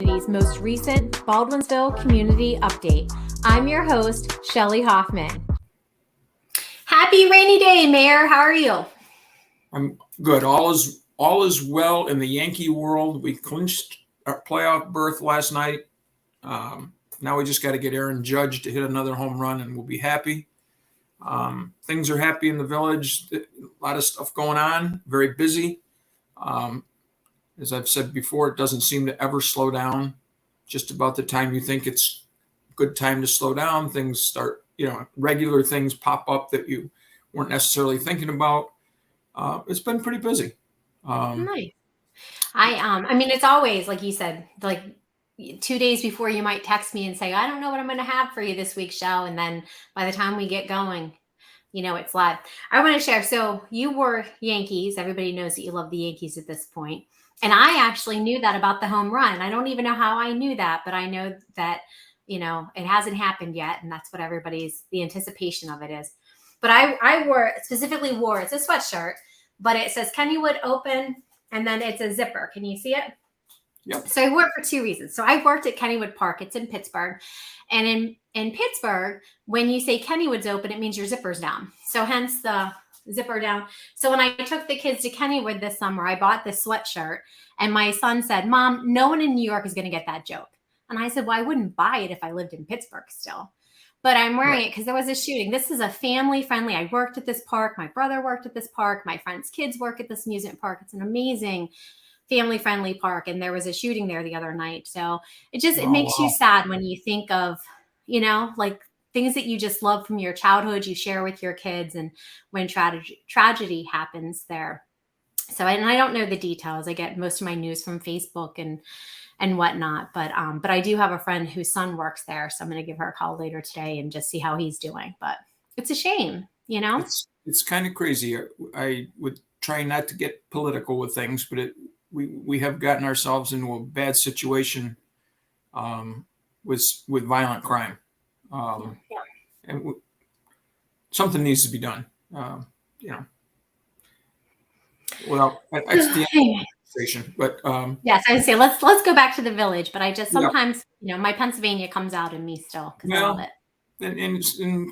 Most recent Baldwinsville Community Update. I'm your host, Shelly Hoffman. Happy rainy day, Mayor. How are you? I'm good. All is well in the Yankee world. We clinched our playoff berth last night. Now we just got to get Aaron Judge to hit another home run, and we'll be happy. Things are happy in the village. A lot of stuff going on. Very busy. As I've said before, it doesn't seem to ever slow down. Just about the time you think it's a good time to slow down, things start, regular things pop up that you weren't necessarily thinking about. It's been pretty busy. Nice. I mean, it's always, like you said, like 2 days before you might text me and say, I don't know what I'm going to have for you this week, Shell. And then by the time we get going, it's live. I want to share. So you were Yankees. Everybody knows that you love the Yankees at this point. And I actually knew that about the home run. I don't even know how I knew that, but I know that, it hasn't happened yet. And that's what the anticipation of it is. But I specifically wore, it's a sweatshirt, but it says Kennywood Open, and then it's a zipper. Can you see it? Yep. So I wore it for two reasons. So I worked at Kennywood Park. It's in Pittsburgh. And in Pittsburgh, when you say Kennywood's open, it means your zipper's down. So hence the zipper down. So when I took the kids to Kennywood this summer, I bought this sweatshirt, and my son said, Mom, no one in New York is going to get that joke. And I said, well, I wouldn't buy it if I lived in Pittsburgh still. But I'm wearing it because there was a shooting. This is a family friendly. I worked at this park. My brother worked at this park. My friend's kids work at this amusement park. It's an amazing family friendly park. And there was a shooting there the other night. So it makes you sad when you think of, like things that you just love from your childhood, you share with your kids, and when tragedy happens there. So, and I don't know the details. I get most of my news from Facebook and whatnot, but I do have a friend whose son works there. So I'm going to give her a call later today and just see how he's doing, but it's a shame, It's kind of crazy. I would try not to get political with things, but we have gotten ourselves into a bad situation with violent crime. And something needs to be done. Well, that's the administration, but yes, I would say let's go back to the village. But I just sometimes, my Pennsylvania comes out in me still because I love it. And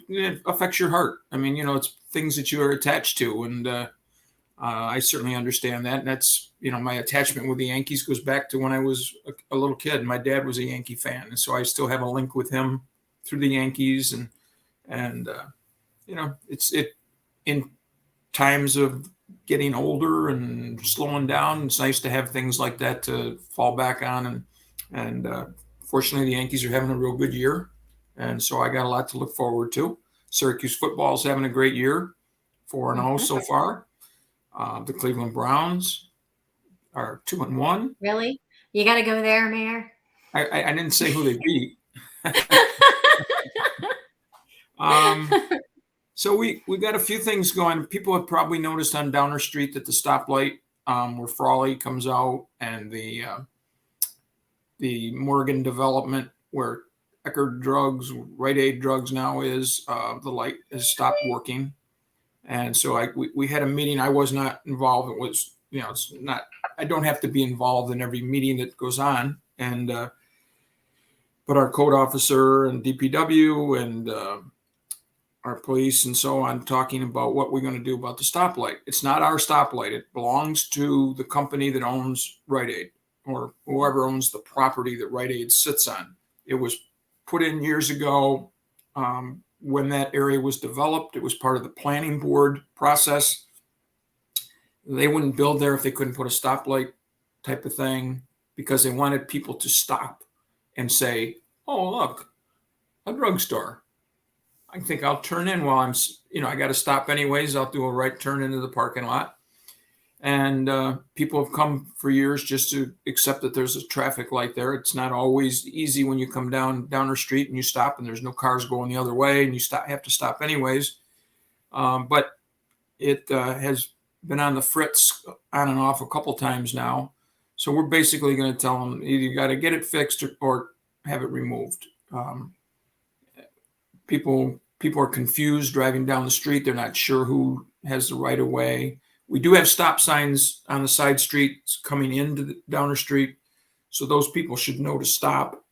it affects your heart. I mean, it's things that you are attached to, and I certainly understand that. And that's, my attachment with the Yankees goes back to when I was a little kid. My dad was a Yankee fan, and so I still have a link with him through the Yankees, and it's in times of getting older and slowing down, it's nice to have things like that to fall back on, and fortunately the Yankees are having a real good year, and so I got a lot to look forward to. Syracuse football is having a great year, 4-0 so far. The Cleveland Browns are 2-1. Really? You got to go there, Mayor? I didn't say who they beat. So we got a few things going. People have probably noticed on Downer Street that the stoplight where Frawley comes out, and the Morgan development where Eckerd Drugs, Rite Aid Drugs now is, the light has stopped working. And so we had a meeting. I was not involved. It was, it's not, I don't have to be involved in every meeting that goes on. And, but our code officer and DPW and our police and so on talking about what we're going to do about the stoplight. It's not our stoplight. It belongs to the company that owns Rite Aid, or whoever owns the property that Rite Aid sits on. It was put in years ago. When that area was developed, it was part of the planning board process. They wouldn't build there if they couldn't put a stoplight type of thing, because they wanted people to stop and say, oh, look, a drugstore. I think I'll turn in while I'm, I got to stop anyways. I'll do a right turn into the parking lot. And people have come for years just to accept that there's a traffic light there. It's not always easy when you come down Downer Street and you stop and there's no cars going the other way and you have to stop anyways. But it has been on the fritz on and off a couple times now. So we're basically going to tell them either you got to get it fixed or have it removed. People are confused driving down the street. They're not sure who has the right of way. We do have stop signs on the side streets coming into Downer Street. So those people should know to stop.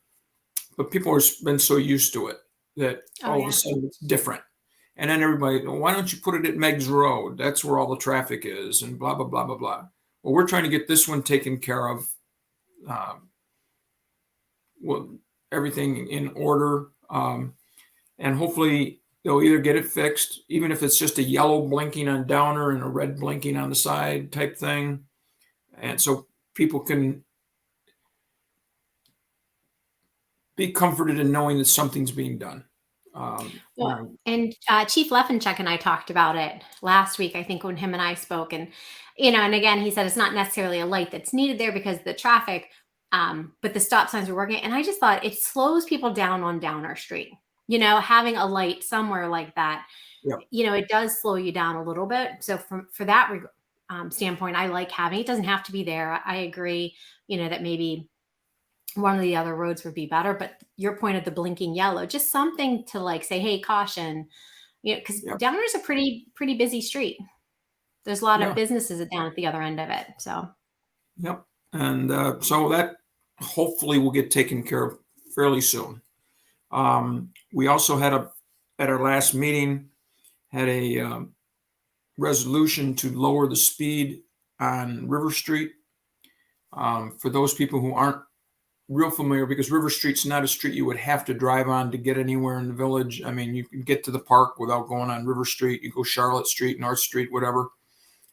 But people have been so used to it that Oh all of a yeah. sudden it's different. And then everybody, "Well, why don't you put it at Meg's Road? That's where all the traffic is," and blah, blah, blah, blah, blah. Well, we're trying to get this one taken care of. Well, everything in order. And hopefully they'll either get it fixed, even if it's just a yellow blinking on Downer and a red blinking on the side type thing. And so people can be comforted in knowing that something's being done. Well, and Chief Leffenchuck and I talked about it last week, I think, when him and I spoke. And, and again, he said it's not necessarily a light that's needed there because of the traffic, but the stop signs are working. And I just thought it slows people down on Downer Street. Having a light somewhere like that, Yep. It does slow you down a little bit. So for that standpoint, I like having it. Doesn't have to be there. I agree, that maybe one of the other roads would be better, but your point of the blinking yellow, just something to like say, hey, caution, because Yep. Downer's a pretty busy street. There's a lot Yeah. of businesses down at the other end of it. So, Yep. And so that hopefully will get taken care of fairly soon. We also had at our last meeting, had a resolution to lower the speed on River Street. For those people who aren't real familiar, because River Street's not a street you would have to drive on to get anywhere in the village. I mean, you can get to the park without going on River Street. You go Charlotte Street, North Street, whatever.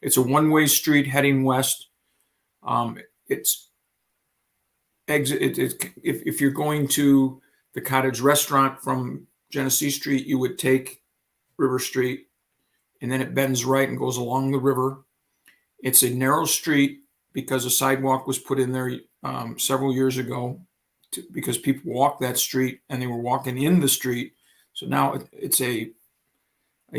It's a one-way street heading west. It's exit. If you're going to the Cottage Restaurant from Genesee Street, you would take River Street, and then it bends right and goes along the river. It's a narrow street because a sidewalk was put in there several years ago because people walk that street and they were walking in the street. So now it's a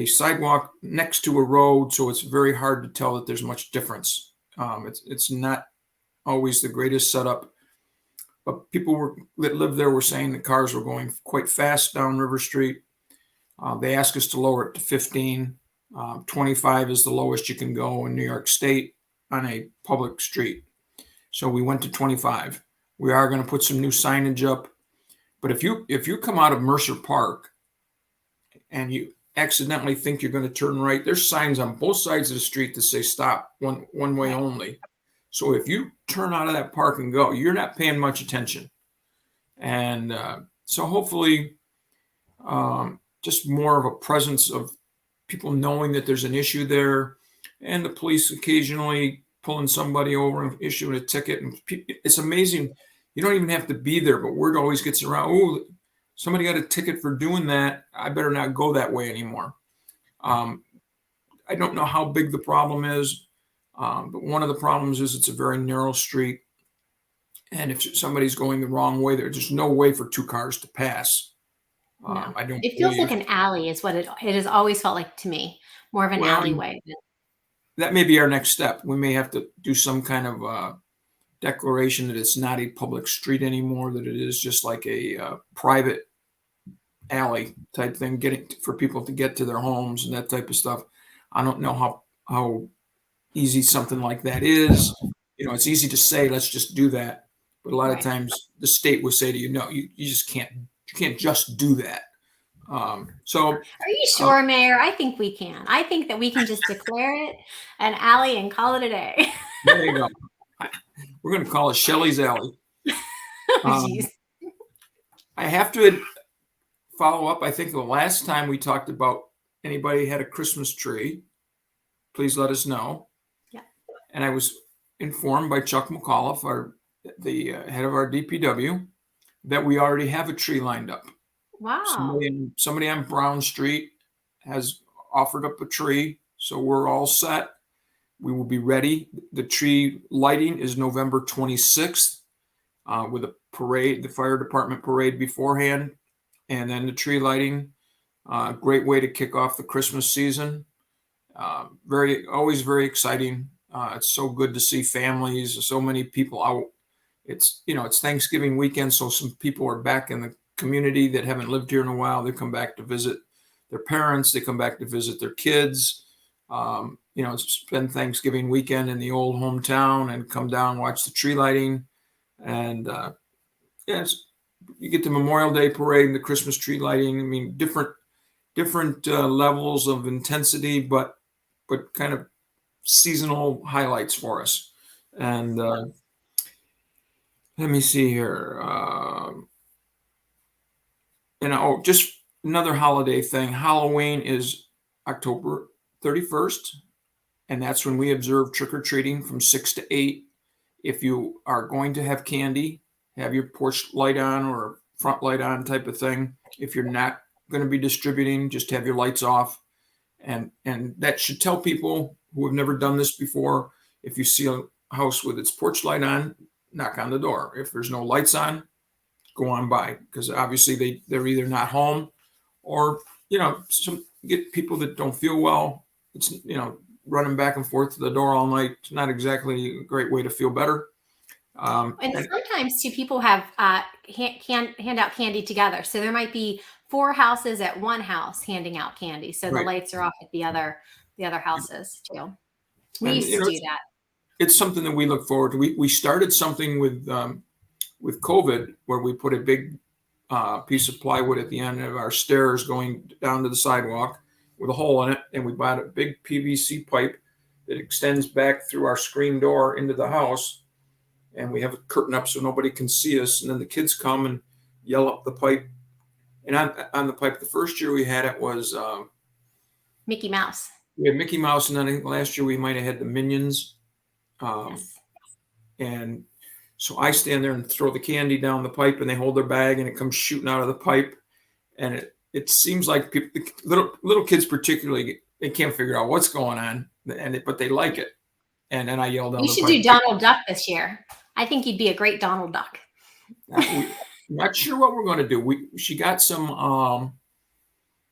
sidewalk next to a road, so it's very hard to tell that there's much difference. It's not always the greatest setup, but people that live there were saying the cars were going quite fast down River Street. They asked us to lower it to 15. 25 is the lowest you can go in New York State on a public street. So we went to 25. We are going to put some new signage up. But if you come out of Mercer Park and you accidentally think you're going to turn right, there's signs on both sides of the street that say stop, one way only. So if you turn out of that park and go, you're not paying much attention. And so hopefully just more of a presence of people knowing that there's an issue there, and the police occasionally pulling somebody over and issuing a ticket. And it's amazing. You don't even have to be there, but word always gets around. Oh, somebody got a ticket for doing that. I better not go that way anymore. I don't know how big the problem is, but one of the problems is it's a very narrow street. And if somebody's going the wrong way, there's just no way for two cars to pass. no. I don't. It feels like an alley is what it has always felt like to me, more of an alleyway. That may be our next step. We may have to do some kind of declaration that it's not a public street anymore, that it is just like a private alley type thing, getting for people to get to their homes and that type of stuff. I don't know how easy something like that is. It's easy to say, let's just do that. But a lot of times the state will say to you, no, you just can't. You can't just do that. So are you sure, Mayor? I think we can. I think that we can just declare it an alley and call it a day. There you go. We're going to call it Shelley's Alley. Jeez. I have to follow up. I think the last time we talked about anybody had a Christmas tree, please let us know. Yeah. And I was informed by Chuck McAuliffe, the head of our DPW, that we already have a tree lined up. Wow. Somebody on Brown Street has offered up a tree, so we're all set. We will be ready. The tree lighting is November 26th with a parade, the fire department parade beforehand, and then the tree lighting. Great way to kick off the Christmas season. Always very exciting. It's so good to see families, so many people out. It's Thanksgiving weekend, so some people are back in the community that haven't lived here in a while. They come back to visit their parents. They come back to visit their kids. Spend Thanksgiving weekend in the old hometown and come down, watch the tree lighting. And yes, you get the Memorial Day parade and the Christmas tree lighting. I mean, different levels of intensity, but kind of seasonal highlights for us. And let me see here. Just another holiday thing. Halloween is October 31st, and that's when we observe trick-or-treating from 6 to 8. If you are going to have candy, have your porch light on or front light on type of thing. If you're not going to be distributing, just have your lights off. And that should tell people who have never done this before, if you see a house with its porch light on, knock on the door. If there's no lights on, go on by, because obviously they're either not home or, some get people that don't feel well. It's, running back and forth to the door all night. It's not exactly a great way to feel better. And sometimes too, people have hand out candy together. So there might be 4 houses at one house handing out candy. So the lights are off at the other houses too. We used to do that. It's something that we look forward to. We started something with COVID where we put a big piece of plywood at the end of our stairs going down to the sidewalk with a hole in it. And we bought a big PVC pipe that extends back through our screen door into the house. And we have a curtain up so nobody can see us. And then the kids come and yell up the pipe. And on the pipe, the first year we had it was Mickey Mouse. We had Mickey Mouse, and then I think last year we might have had the Minions. Yes. And so I stand there and throw the candy down the pipe, and they hold their bag, and it comes shooting out of the pipe. And it seems like people, little kids particularly, they can't figure out what's going on, but they like it. And then I yell down the pipe. You should do Donald Duck this year. I think you'd be a great Donald Duck. Not sure what we're going to do. She got some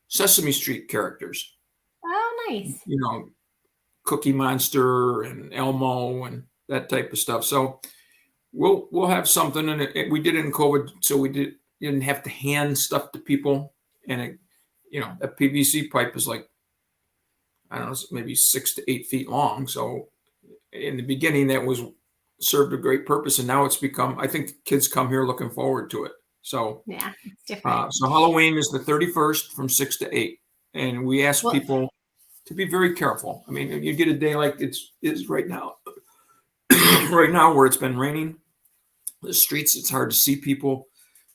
Sesame Street characters. Oh, nice. Cookie Monster and Elmo and that type of stuff. So we'll have something, and we did it in COVID, so we didn't have to hand stuff to people. And that PVC pipe is like, I don't know, maybe 6 to 8 feet long. So in the beginning, that served a great purpose, and now it's become, I think kids come here looking forward to it. So yeah, it's different. So Halloween is the 31st from 6 to 8, and we ask people to be very careful. I mean, you get a day like it's right now, right now where it's been raining, the streets, it's hard to see people.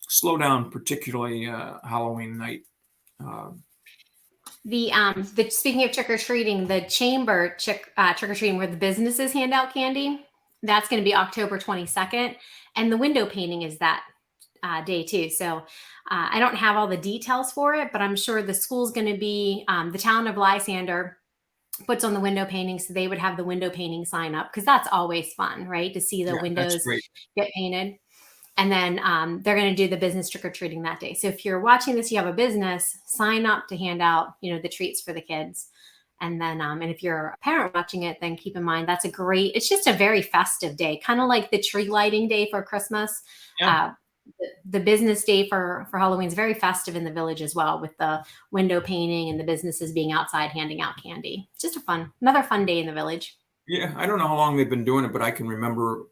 Slow down, particularly Halloween night. The speaking of trick or treating, the chamber trick or treating where the businesses hand out candy, that's going to be October 22nd, and the window painting is that day too. So I don't have all the details for it, but I'm sure the school's going to be the town of Lysander puts on the window painting, so they would have the window painting sign up, because that's always fun, right? To see the windows get painted. And then they're going to do the business trick-or-treating that day. So if you're watching this, you have a business, sign up to hand out, the treats for the kids. And then, and if you're a parent watching it, then keep in mind, it's just a very festive day, kind of like the tree lighting day for Christmas. Yeah. The business day for Halloween is very festive in the village as well, with the window painting and the businesses being outside handing out candy. It's just another fun day in the village. Yeah. I don't know how long they've been doing it, but I can remember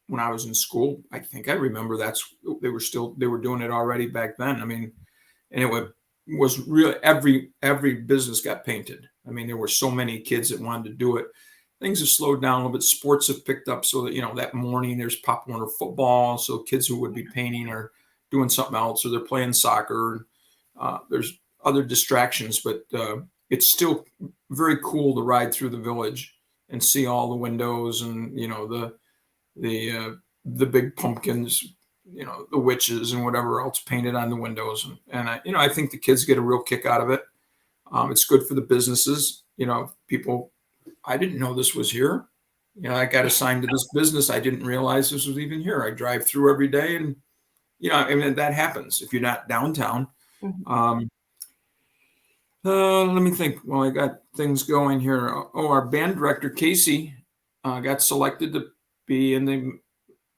when I was in school, I think I remember they were doing it already back then. I mean, and it was really every business got painted. I mean, there were so many kids that wanted to do it. Things have slowed down a little bit. Sports have picked up, so that that morning there's Pop Warner football. So kids who would be painting are doing something else, or they're playing soccer. There's other distractions, but it's still very cool to ride through the village and see all the windows and the big pumpkins, the witches and whatever else painted on the windows. And I think the kids get a real kick out of it. It's good for the businesses. People, I didn't know this was here. I got assigned to this business. I didn't realize this was even here. I drive through every day, and, that happens if you're not downtown. Mm-hmm. Let me think. Well, I got things going here. Oh, our band director, Casey, got selected to be in the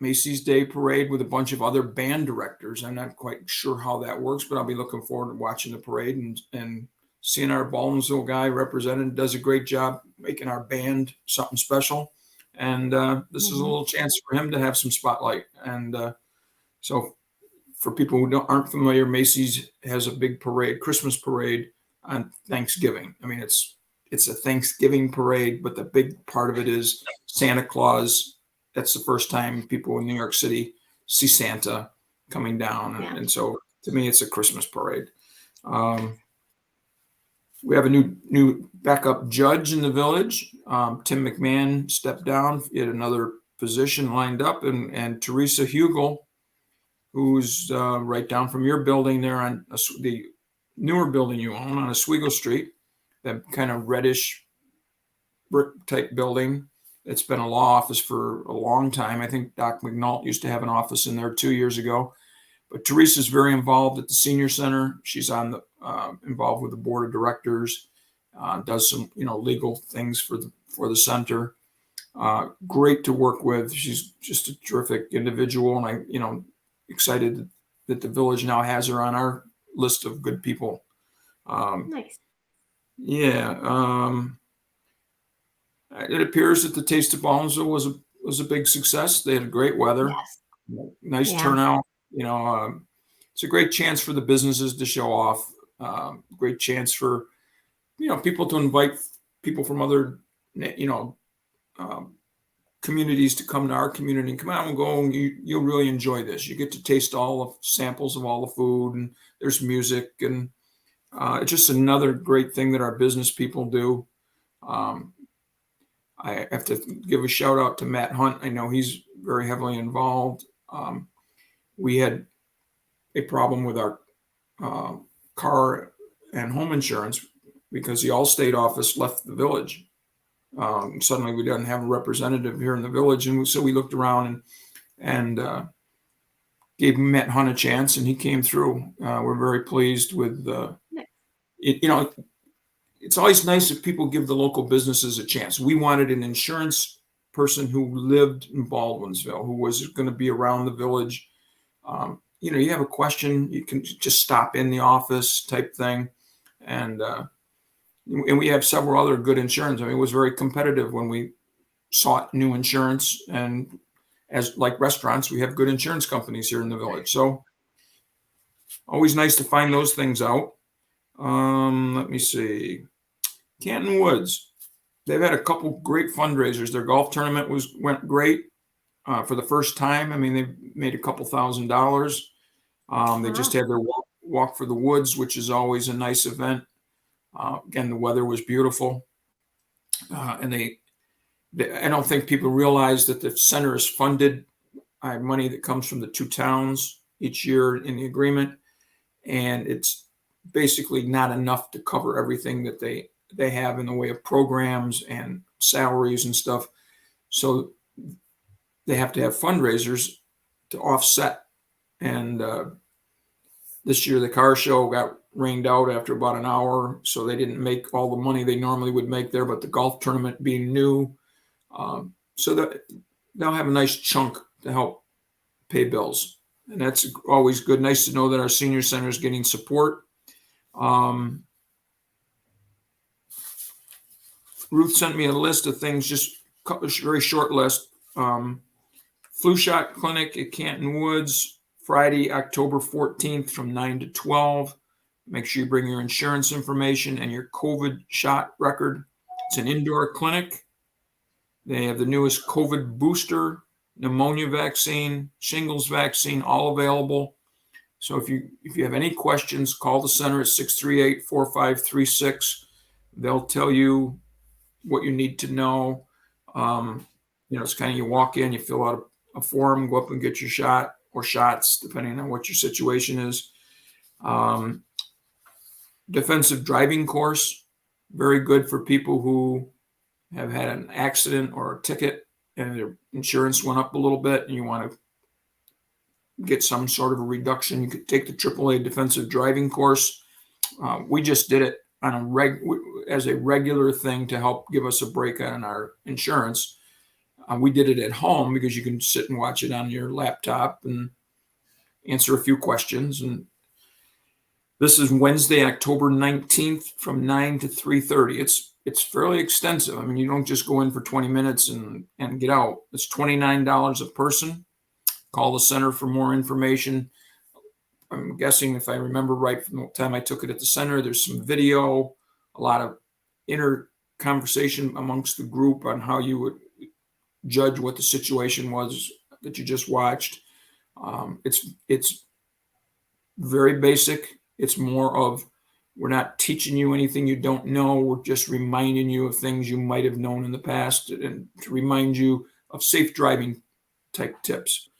Macy's Day Parade with a bunch of other band directors. I'm not quite sure how that works, but I'll be looking forward to watching the parade and seeing our Baldwinsville guy represented. Does a great job making our band something special. And this is a little chance for him to have some spotlight. And so for people who aren't familiar, Macy's has a big parade, Christmas parade on Thanksgiving. I mean, it's a Thanksgiving parade, but the big part of it is Santa Claus. That's the first time people in New York City see Santa coming down. Yeah. And so to me, it's a Christmas parade. We have a new backup judge in the village. Tim McMahon stepped down. He had another position lined up, and Teresa Hugel, who's right down from your building there on the newer building you own on Oswego Street, that kind of reddish brick type building. It's been a law office for a long time. I think Doc McNaught used to have an office in there 2 years ago. But Teresa's very involved at the senior center. She's on the involved with the board of directors. Does some legal things for the center. Great to work with. She's just a terrific individual, and I excited that the village now has her on our list of good people. Nice. Yeah. It appears that the Taste of Baldwinsville was a big success. They had great weather. Yes. Nice turnout. It's a great chance for the businesses to show off. Great chance for people to invite people from other communities to come to our community and come out and go, and you'll really enjoy this. You get to taste all the samples of all the food, and there's music, and it's just another great thing that our business people do. I have to give a shout out to Matt Hunt. I know he's very heavily involved. We had a problem with our car and home insurance because the Allstate office left the village. Suddenly we didn't have a representative here in the village. And so we looked around and gave Matt Hunt a chance, and he came through. We're very pleased with it's always nice if people give the local businesses a chance. We wanted an insurance person who lived in Baldwinsville, who was going to be around the village. You have a question, you can just stop in the office type thing. And we have several other good insurance. I mean, it was very competitive when we sought new insurance. And as like restaurants, we have good insurance companies here in the village. So always nice to find those things out. Let me see. Canton Woods. They've had a couple great fundraisers. Their golf tournament went great for the first time. I mean, they made a couple $1,000s. They just had their walk for the woods, which is always a nice event. Again, the weather was beautiful. And I don't think people realize that the center is funded by money that comes from the two towns each year in the agreement. And it's basically not enough to cover everything that they have in the way of programs and salaries and stuff. So they have to have fundraisers to offset. And this year the car show got rained out after about an hour, so they didn't make all the money they normally would make there. But the golf tournament being new, so that they'll have a nice chunk to help pay bills, and that's always good. Nice to know that our senior center is getting support. Ruth sent me a list of things, just a very short list. Flu shot clinic at Canton Woods, Friday, October 14th from 9 to 12. Make sure you bring your insurance information and your COVID shot record. It's an indoor clinic. They have the newest COVID booster, pneumonia vaccine, shingles vaccine, all available. So if you have any questions, call the center at 638-4536. They'll tell you what you need to know. It's kind of, you walk in, you fill out a form, go up and get your shot or shots, depending on what your situation is. Defensive driving course, very good for people who have had an accident or a ticket and their insurance went up a little bit and you want to get some sort of a reduction. You could take the AAA defensive driving course. We just did it on as a regular thing to help give us a break on our insurance. We did it at home because you can sit and watch it on your laptop and answer a few questions. And this is Wednesday, October 19th from 9 to 3:30. It's it's fairly extensive. I mean, you don't just go in for 20 minutes and get out. It's $29 a person. Call the center for more information. I'm guessing, if I remember right from the time I took it at the center, there's some video, a lot of inner conversation amongst the group on how you would judge what the situation was that you just watched. It's very basic. It's more of, we're not teaching you anything you don't know. We're just reminding you of things you might have known in the past, and to remind you of safe driving type tips.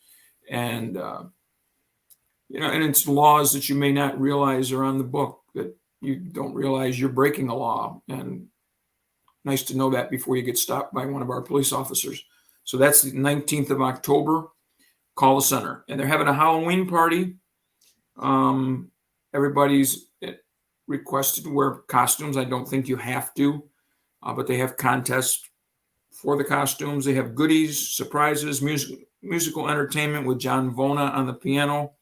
And, and it's laws that you may not realize are on the book, that you don't realize you're breaking a law. And nice to know that before you get stopped by one of our police officers. So that's the 19th of October. Call the center. And they're having a Halloween party. Everybody's requested to wear costumes. I don't think you have to, but they have contests for the costumes. They have goodies, surprises, musical entertainment with John Vona on the piano.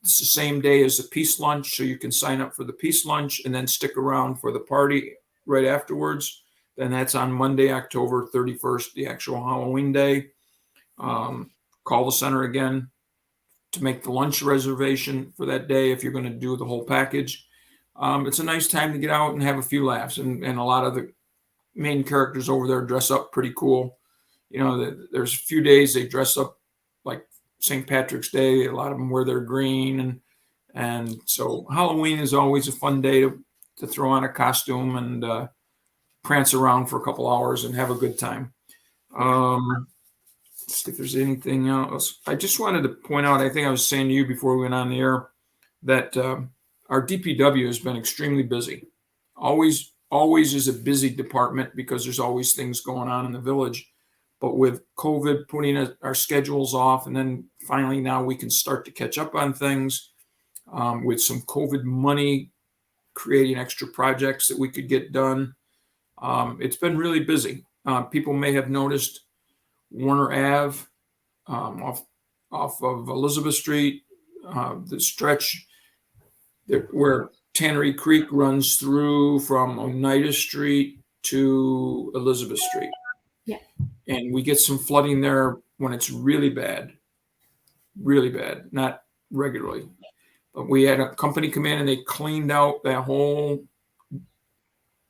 It's the same day as the peace lunch, so you can sign up for the peace lunch and then stick around for the party right afterwards. Then that's on Monday, October 31st, the actual Halloween day. Call the center again to make the lunch reservation for that day if you're going to do the whole package. It's a nice time to get out and have a few laughs, and a lot of the main characters over there dress up pretty cool. There's a few days they dress up like St. Patrick's Day. A lot of them wear their green, and so Halloween is always a fun day to throw on a costume and prance around for a couple hours and have a good time. Let's see if there's anything else. I just wanted to point out, I think I was saying to you before we went on the air, that our DPW has been extremely busy. Always is a busy department because there's always things going on in the village. But with COVID putting our schedules off, and then finally now we can start to catch up on things, with some COVID money, creating extra projects that we could get done. It's been really busy. People may have noticed Warner Ave, off of Elizabeth Street, the stretch where Tannery Creek runs through from Oneida Street to Elizabeth Street. Yeah. And we get some flooding there when it's really bad, not regularly. But we had a company come in and they cleaned out that whole,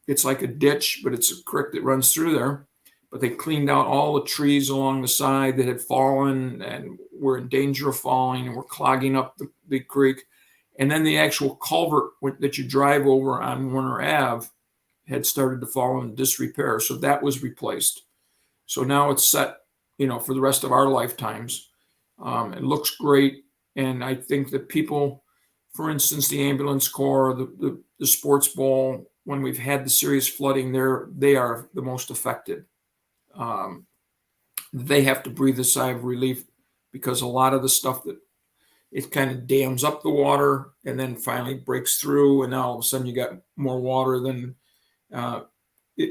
it's like a ditch, but it's a creek that runs through there. But they cleaned out all the trees along the side that had fallen and were in danger of falling and were clogging up the creek. And then the actual culvert that you drive over on Warner Ave had started to fall in disrepair. So that was replaced. So now it's set, for the rest of our lifetimes. It looks great. And I think that people, for instance, the ambulance corps, the sports bowl, when we've had the serious flooding there, they are the most affected. They have to breathe a sigh of relief because a lot of the stuff that it kind of dams up the water and then finally breaks through, and now all of a sudden you got more water than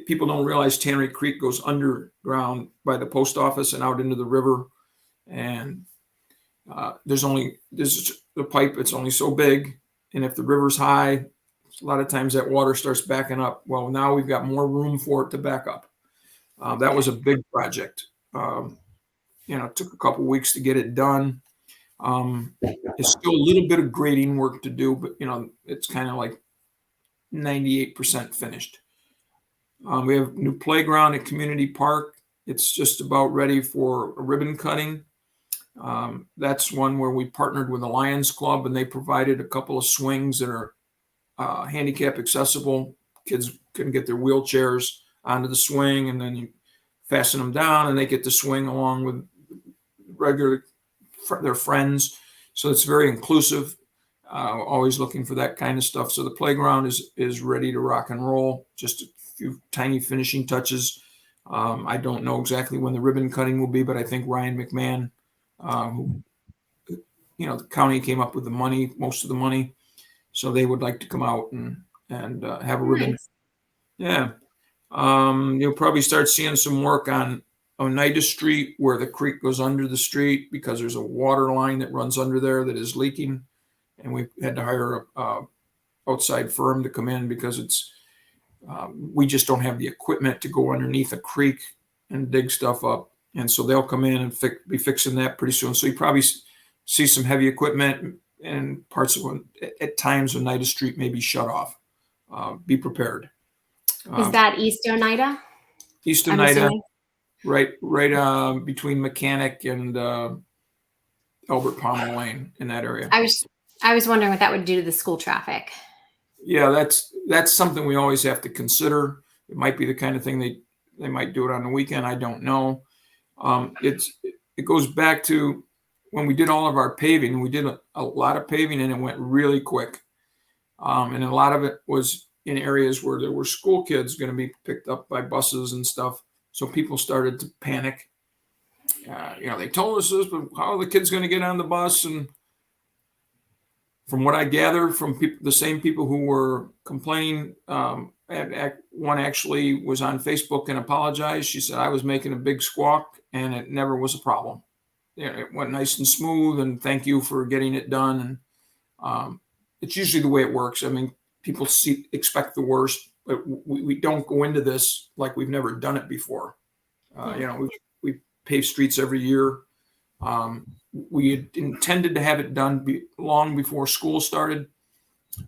people don't realize Tannery Creek goes underground by the post office and out into the river, and there's the pipe. It's only so big, and if the river's high, a lot of times that water starts backing up. Well, now we've got more room for it to back up. That was a big project. It took a couple weeks to get it done. It's still a little bit of grading work to do, but it's kind of like 98% finished. We have a new playground at Community Park. It's just about ready for a ribbon cutting. That's one where we partnered with the Lions Club, and they provided a couple of swings that are handicap accessible. Kids can get their wheelchairs onto the swing, and then you fasten them down and they get to swing along with their friends. So it's very inclusive. Always looking for that kind of stuff. So the playground is ready to rock and roll. Just a few tiny finishing touches. I don't know exactly when the ribbon cutting will be, but I think Ryan McMahon, the county came up with the money, most of the money. So they would like to come out and have a ribbon. Nice. Yeah. You'll probably start seeing some work on Oneida Street where the creek goes under the street because there's a water line that runs under there that is leaking. And we had to hire a outside firm to come in because it's We just don't have the equipment to go underneath a creek and dig stuff up. And so they'll come in and be fixing that pretty soon. So you probably see some heavy equipment and parts of at times Oneida Street may be shut off. Be prepared. Is that East Oneida? East Oneida, right between Mechanic and Albert Palmer Lane in that area. I was wondering what that would do to the school traffic. Yeah, that's something we always have to consider. It might be the kind of thing they might do it on the weekend. I don't know. It goes back to when we did all of our paving. We did a lot of paving and it went really quick. And a lot of it was in areas where there were school kids going to be picked up by buses and stuff. So people started to panic. They told us this, but how are the kids going to get on the bus? And from what I gather from the same people who were complaining, one actually was on Facebook and apologized. She said, I was making a big squawk and it never was a problem. It went nice and smooth, and thank you for getting it done. And it's usually the way it works. I mean, people expect the worst, but we don't go into this like we've never done it before. We pave streets every year. We had intended to have it done long before school started,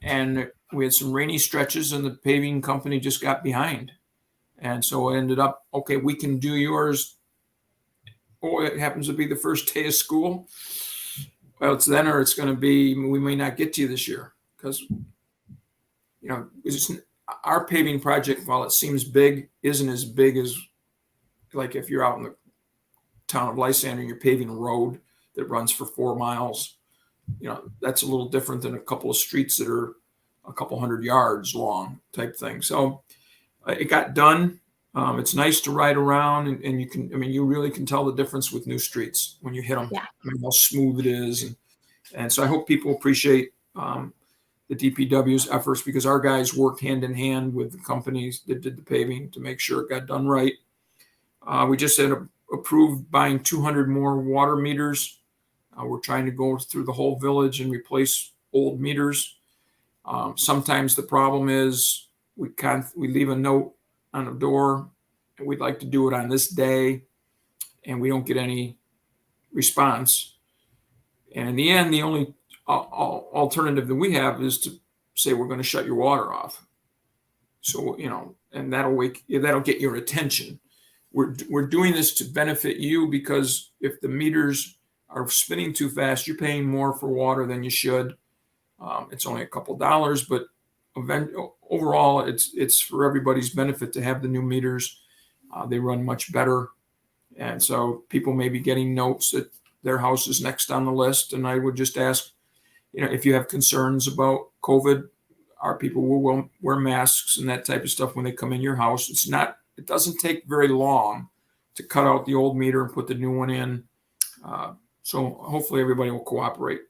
and we had some rainy stretches, and the paving company just got behind. And so it ended up, okay, we can do yours. Oh, it happens to be the first day of school. Well, it's then, or it's going to be, we may not get to you this year because, our paving project, while it seems big, isn't as big as like if you're out in the town of Lysander and you're paving a road that runs for 4 miles. That's a little different than a couple of streets that are a couple hundred yards long type thing. So it got done. It's nice to ride around, and you really can tell the difference with new streets when you hit them. Yeah. How smooth it is. And so I hope people appreciate the DPW's efforts, because our guys worked hand in hand with the companies that did the paving to make sure it got done right. We just had approved buying 200 more water meters. We're trying to go through the whole village and replace old meters. Sometimes the problem is we leave a note on the door and we'd like to do it on this day, and we don't get any response. And in the end, the only alternative that we have is to say we're going to shut your water off. So, and that'll get your attention. We're doing this to benefit you, because if the meters are spinning too fast, you're paying more for water than you should. It's only a couple dollars, but overall, it's for everybody's benefit to have the new meters. They run much better, and so people may be getting notes that their house is next on the list. And I would just ask, if you have concerns about COVID, our people will wear masks and that type of stuff when they come in your house. It doesn't take very long to cut out the old meter and put the new one in. So hopefully everybody will cooperate.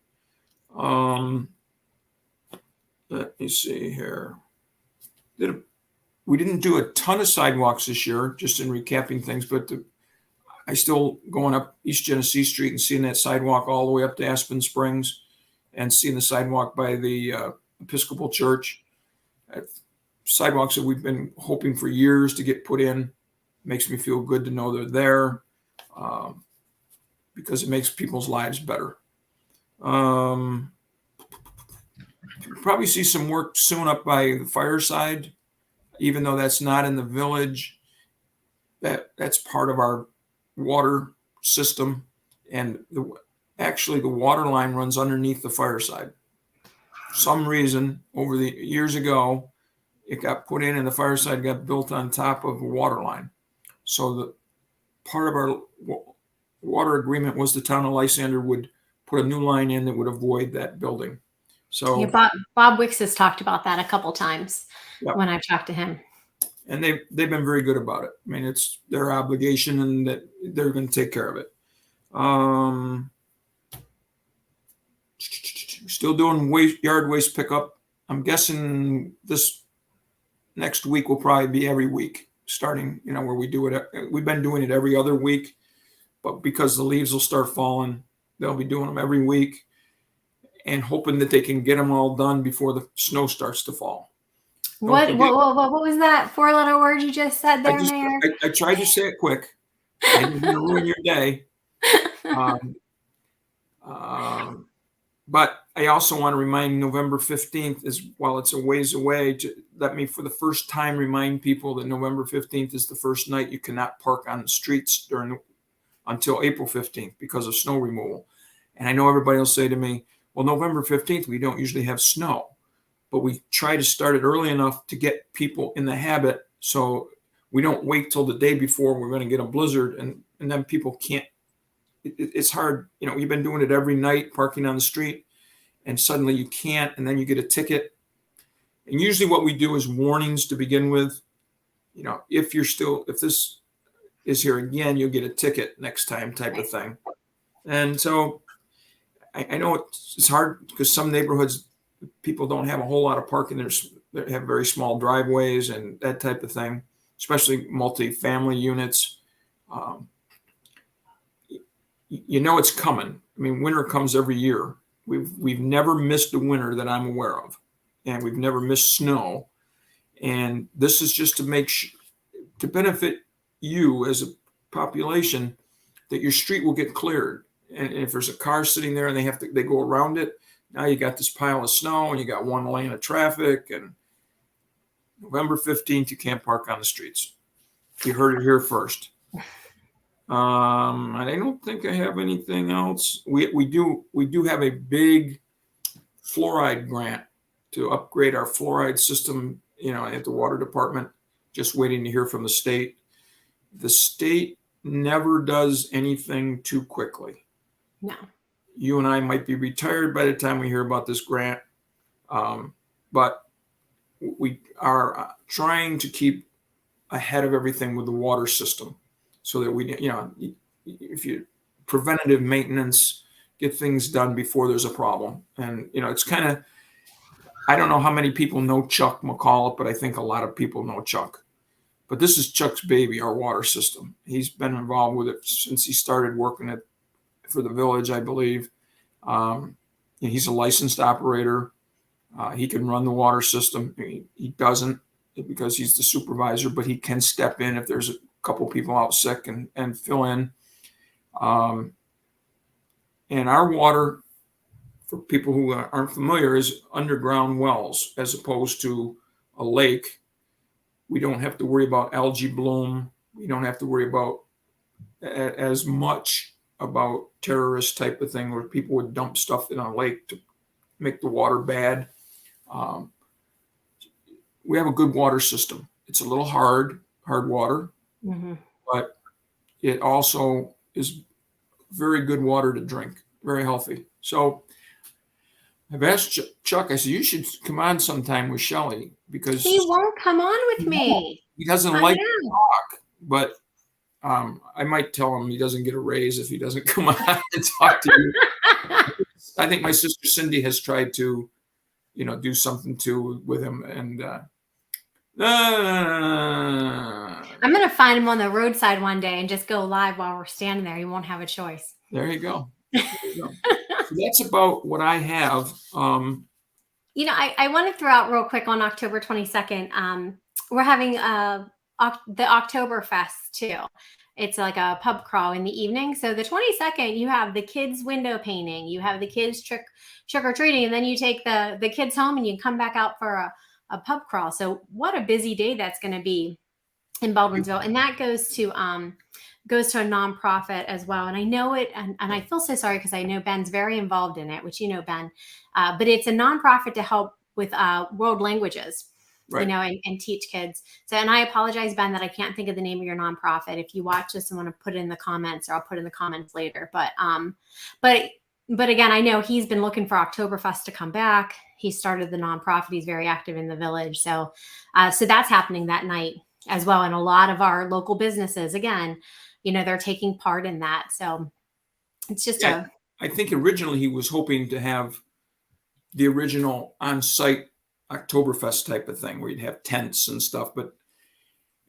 Let me see here. We didn't do a ton of sidewalks this year, just in recapping things, but I still going up East Genesee Street and seeing that sidewalk all the way up to Aspen Springs, and seeing the sidewalk by the Episcopal Church. Sidewalks that we've been hoping for years to get put in. Makes me feel good to know they're there, because it makes people's lives better. You'll probably see some work soon up by the Fireside, even though that's not in the village. That's part of our water system, and actually the water line runs underneath the Fireside. For some reason, over the years ago, it got put in, and the Fireside got built on top of a water line. So the part of our water agreement was the town of Lysander would put a new line in that would avoid that building. So yeah, Bob Wicks has talked about that a couple times. Yep. When I've talked to him. And they've been very good about it. I mean, it's their obligation, and that they're going to take care of it. Still doing yard waste pickup. I'm guessing this next week will probably be every week, starting, where we do it. We've been doing it every other week, but because the leaves will start falling, they'll be doing them every week, and hoping that they can get them all done before the snow starts to fall. Don't forget. What was that 4-letter word you just said there, Mayor? I tried to say it quick. I didn't want to ruin your day. Um, but I also want to remind November 15th is, while it's a ways away, to let me for the first time remind people that November 15th is the first night you cannot park on the streets until April 15th because of snow removal. And I know everybody will say to me, well, November 15th, we don't usually have snow, but we try to start it early enough to get people in the habit. So we don't wait till the day before we're going to get a blizzard and then people can't. It's hard. You've been doing it every night, parking on the street, and suddenly you can't, and then you get a ticket. And usually what we do is warnings to begin with. If this is here again, you'll get a ticket next time, type of thing. And so I know it's hard because some neighborhoods, people don't have a whole lot of parking. They have very small driveways and that type of thing, especially multi-family units. It's coming. I mean, winter comes every year. We've never missed a winter that I'm aware of, and we've never missed snow. And this is just to benefit you as a population, that your street will get cleared. And if there's a car sitting there and they go around it, now you got this pile of snow and you got one lane of traffic. And November 15th, you can't park on the streets. You heard it here first. And I don't think I have anything else. We do have a big fluoride grant to upgrade our fluoride system, at the water department. Just waiting to hear from the state. The state never does anything too quickly. No. You and I might be retired by the time we hear about this grant, but we are trying to keep ahead of everything with the water system. So that if you preventative maintenance, get things done before there's a problem. And, it's kind of, I don't know how many people know Chuck McCall, but I think a lot of people know Chuck. But this is Chuck's baby, our water system. He's been involved with it since he started working for the village, I believe. He's a licensed operator. He can run the water system. He doesn't because he's the supervisor, but he can step in if there's a couple people out sick and fill in. And our water, for people who aren't familiar, is underground wells as opposed to a lake. We don't have to worry about algae bloom. We don't have to worry about as much about terrorist type of thing where people would dump stuff in a lake to make the water bad. We have a good water system. It's a little hard water. Mm-hmm. But it also is very good water to drink, very healthy. So I've asked Chuck, I said, you should come on sometime with Shelley because he won't come on with me. He doesn't like to talk, but I might tell him he doesn't get a raise if he doesn't come on and talk to you. I think my sister Cindy has tried to, do something too with him. And I'm going to find him on the roadside one day and just go live while we're standing there. He won't have a choice. There you go. So that's about what I have. I want to throw out real quick on October 22nd. We're having the Oktoberfest too. It's like a pub crawl in the evening. So the 22nd, you have the kids window painting, you have the kids trick or treating, and then you take the kids home and you come back out for a pub crawl. So what a busy day that's going to be in Baldwinsville. And that goes to a nonprofit as well. And I know it, and I feel so sorry because I know Ben's very involved in it, which Ben, but it's a nonprofit to help with world languages, right. And teach kids. So, and I apologize, Ben, that I can't think of the name of your nonprofit. If you watch this and want to put it in the comments, or I'll put it in the comments later. But again, I know he's been looking for Oktoberfest to come back. He started the nonprofit. He's very active in the village. So that's happening that night as well. And a lot of our local businesses, again, they're taking part in that. So it's just I think originally he was hoping to have the original on-site Oktoberfest type of thing where you'd have tents and stuff. But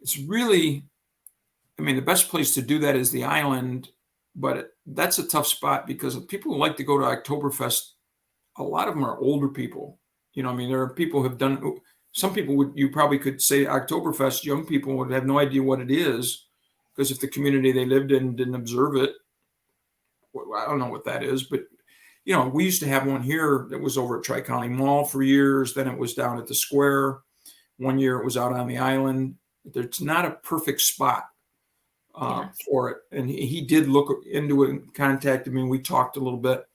it's really, the best place to do that is the island. But that's a tough spot because people who like to go to Oktoberfest, a lot of them are older people. There are people who have done, some people you probably could say Oktoberfest, young people would have no idea what it is, because if the community they lived in didn't observe it, I don't know what that is. But, we used to have one here that was over at Tri-County Mall for years. Then it was down at the square. One year it was out on the island. It's not a perfect spot for it. And he did look into it and contacted me, and we talked a little bit.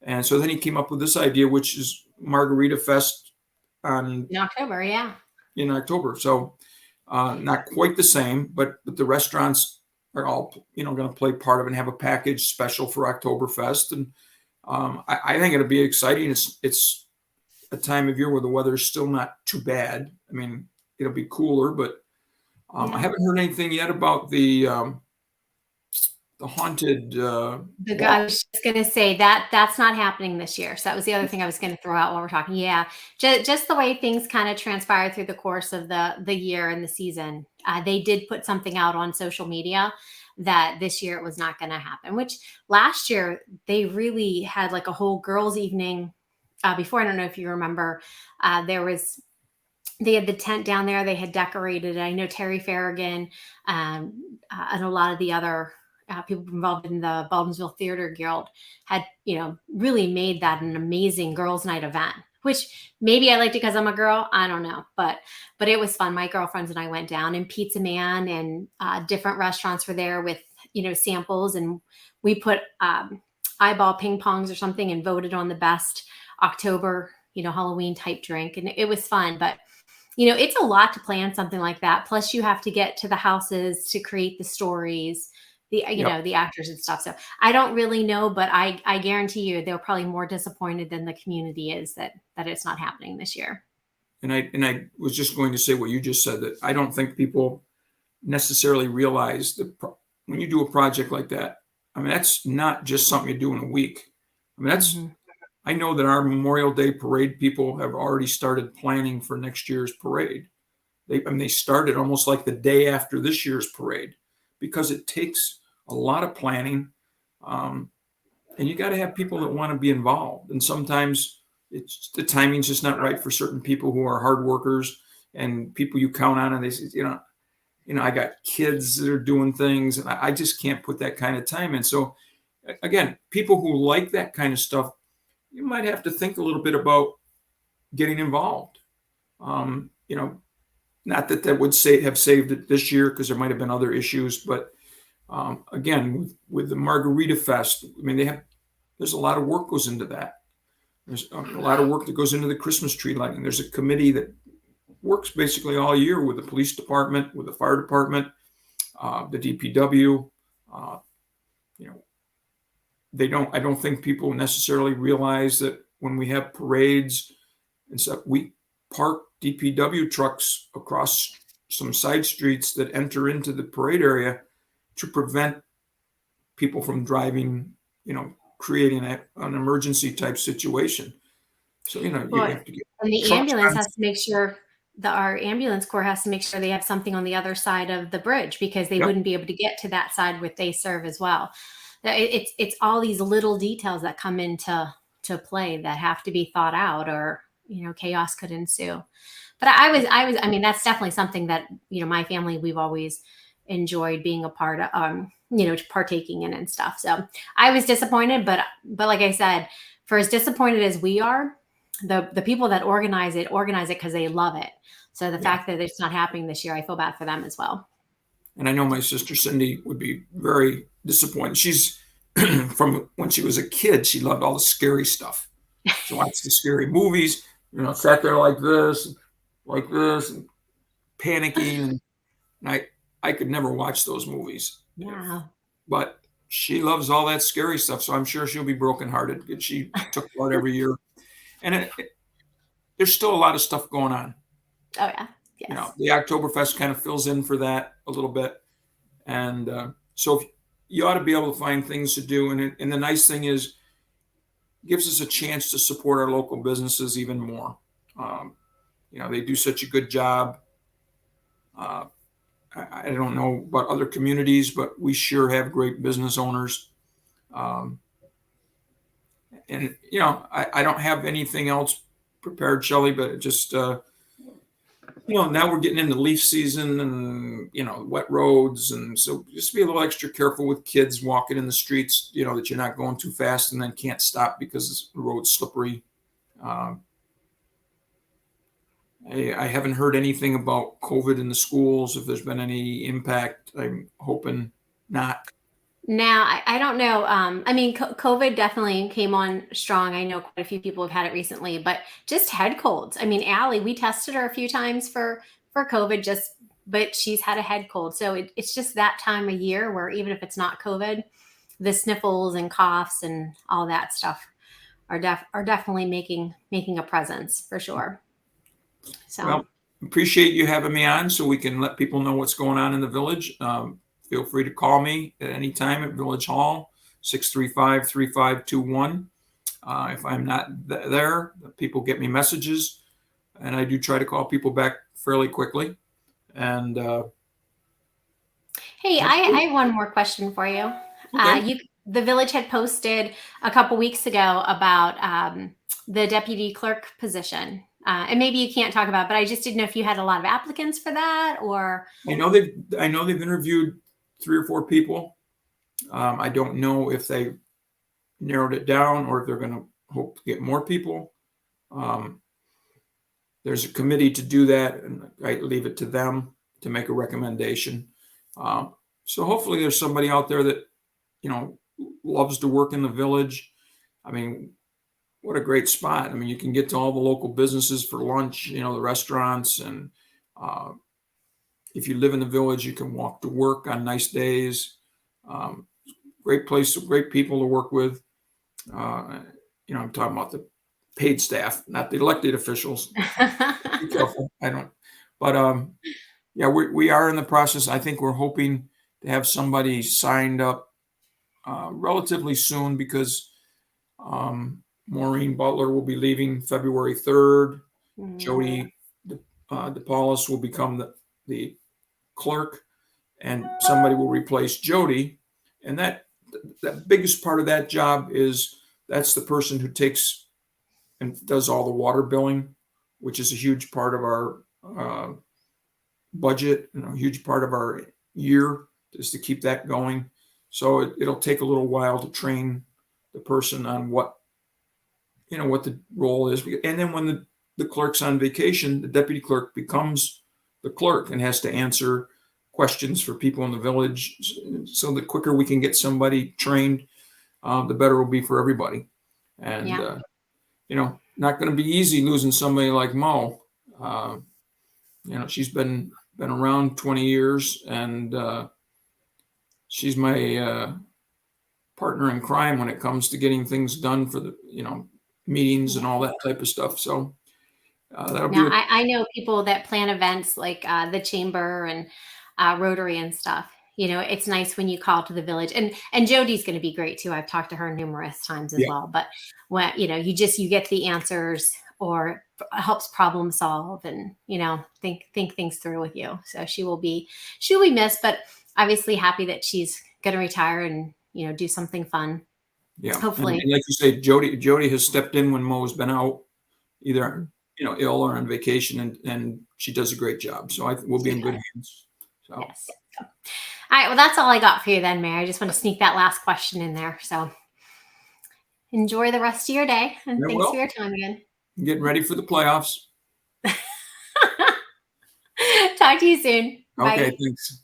And so then he came up with this idea, which is Margarita Fest in October. Yeah. In October. So not quite the same, but the restaurants are all, going to play part of it and have a package special for Oktoberfest. And I think it'll be exciting. It's a time of year where the weather is still not too bad. I mean, it'll be cooler, but I haven't heard anything yet about the haunted. I was just going to say that's not happening this year. So that was the other thing I was going to throw out while we're talking. Yeah, just the way things kind of transpired through the course of the year and the season. They did put something out on social media that this year it was not going to happen, which last year they really had like a whole girls' evening before. I don't know if you remember, they had the tent down there. They had decorated it. I know Terry Farragon and a lot of the other people involved in the Baldwinsville Theater Guild had, really made that an amazing girls' night event, which maybe I liked it because I'm a girl. I don't know. But it was fun. My girlfriends and I went down, and Pizza Man and different restaurants were there with, samples. And we put eyeball ping pongs or something and voted on the best October, Halloween type drink. And it was fun. But, it's a lot to plan something like that. Plus you have to get to the houses to create the stories, the actors and stuff. So I don't really know, but I guarantee you they're probably more disappointed than the community is that it's not happening this year. And I was just going to say what you just said, that I don't think people necessarily realize that when you do a project like that, I mean, that's not just something you do in a week. I mean, that's, I know that our Memorial Day parade people have already started planning for next year's parade. They started almost like the day after this year's parade, because it takes a lot of planning. And you got to have people that want to be involved. And sometimes the timing's just not right for certain people who are hard workers and people you count on. And they say, I got kids that are doing things, and I just can't put that kind of time in. So again, people who like that kind of stuff, you might have to think a little bit about getting involved. Not that would have saved it this year, because there might have been other issues, but again, with the Margarita Fest, I mean, there's a lot of work goes into that. There's a lot of work that goes into the Christmas tree lighting. There's a committee that works basically all year with the police department, with the fire department, the DPW. I don't think people necessarily realize that when we have parades and stuff, we park DPW trucks across some side streets that enter into the parade area to prevent people from driving, creating an emergency type situation. So, you have to get. And the ambulance has to make sure our ambulance corps has to make sure they have something on the other side of the bridge, because they wouldn't be able to get to that side where they serve as well. It's all these little details that come into play that have to be thought out, or chaos could ensue. But I mean, that's definitely something that my family, we've always enjoyed being a part of, partaking in and stuff. So I was disappointed, but like I said, for as disappointed as we are, the people that organize it because they love it. So the fact that it's not happening this year, I feel bad for them as well. And I know my sister Cindy would be very disappointed. She's from when she was a kid, she loved all the scary stuff. She watched the scary movies, sat there like this, and panicking. And I could never watch those movies. Wow. But she loves all that scary stuff. So I'm sure she'll be brokenhearted, because she took part every year. And there's still a lot of stuff going on. Oh, yeah. Yes. The Oktoberfest kind of fills in for that a little bit. And so you ought to be able to find things to do. And the nice thing is, it gives us a chance to support our local businesses even more. They do such a good job. I don't know about other communities, but we sure have great business owners. And I don't have anything else prepared, Shelley, but just now we're getting into leaf season and, wet roads. And so just be a little extra careful with kids walking in the streets, that you're not going too fast and then can't stop because the road's slippery. Uh, I haven't heard anything about COVID in the schools. If there's been any impact, I'm hoping not. Now, I don't know. I mean, COVID definitely came on strong. I know quite a few people have had it recently, but just head colds. I mean, Allie, we tested her a few times for COVID, but she's had a head cold. So it's just that time of year where even if it's not COVID, the sniffles and coughs and all that stuff are definitely making a presence for sure. So. Well, appreciate you having me on so we can let people know what's going on in the village. Feel free to call me at any time at Village Hall, 635-3521. If I'm not there, people get me messages, and I do try to call people back fairly quickly. And hey, I have one more question for you. Okay. The village had posted a couple weeks ago about the deputy clerk position. And maybe you can't talk about it, but I just didn't know if you had a lot of applicants for that or. I know they've interviewed 3 or 4 people. I don't know if they narrowed it down or if they're going to hope to get more people. There's a committee to do that, and I leave it to them to make a recommendation. So hopefully there's somebody out there that, loves to work in the village. I mean, what a great spot. I mean, you can get to all the local businesses for lunch, the restaurants. And if you live in the village, you can walk to work on nice days. Great place, great people to work with. I'm talking about the paid staff, not the elected officials. Be careful. I don't. But yeah, we are in the process. I think we're hoping to have somebody signed up relatively soon because Maureen Butler will be leaving February 3rd. Mm. Jody DePaulis will become the clerk, and somebody will replace Jody. And that biggest part of that job is that's the person who takes and does all the water billing, which is a huge part of our budget, a huge part of our year is to keep that going. So it'll take a little while to train the person on what the role is. And then when the clerk's on vacation, the deputy clerk becomes the clerk and has to answer questions for people in the village. So the quicker we can get somebody trained, the better it will be for everybody. And, not going to be easy losing somebody like Mo. She's been around 20 years, and she's my partner in crime when it comes to getting things done for the, meetings and all that type of stuff. So that'll be. I know people that plan events like the chamber and Rotary and stuff. It's nice when you call to the village, and Jody's going to be great too. I've talked to her numerous times as well. But when you get the answers or helps problem solve, and think things through with you. So she'll be missed, but obviously happy that she's going to retire and do something fun. Yeah, hopefully. And like you say, Jody has stepped in when Mo's been out, either ill or on vacation, and she does a great job. So we'll be in good hands. So. Yes. All right. Well, that's all I got for you then, Mayor. I just want to sneak that last question in there. So enjoy the rest of your day, and thanks for your time again. Getting ready for the playoffs. Talk to you soon. Okay, Bye. thanks.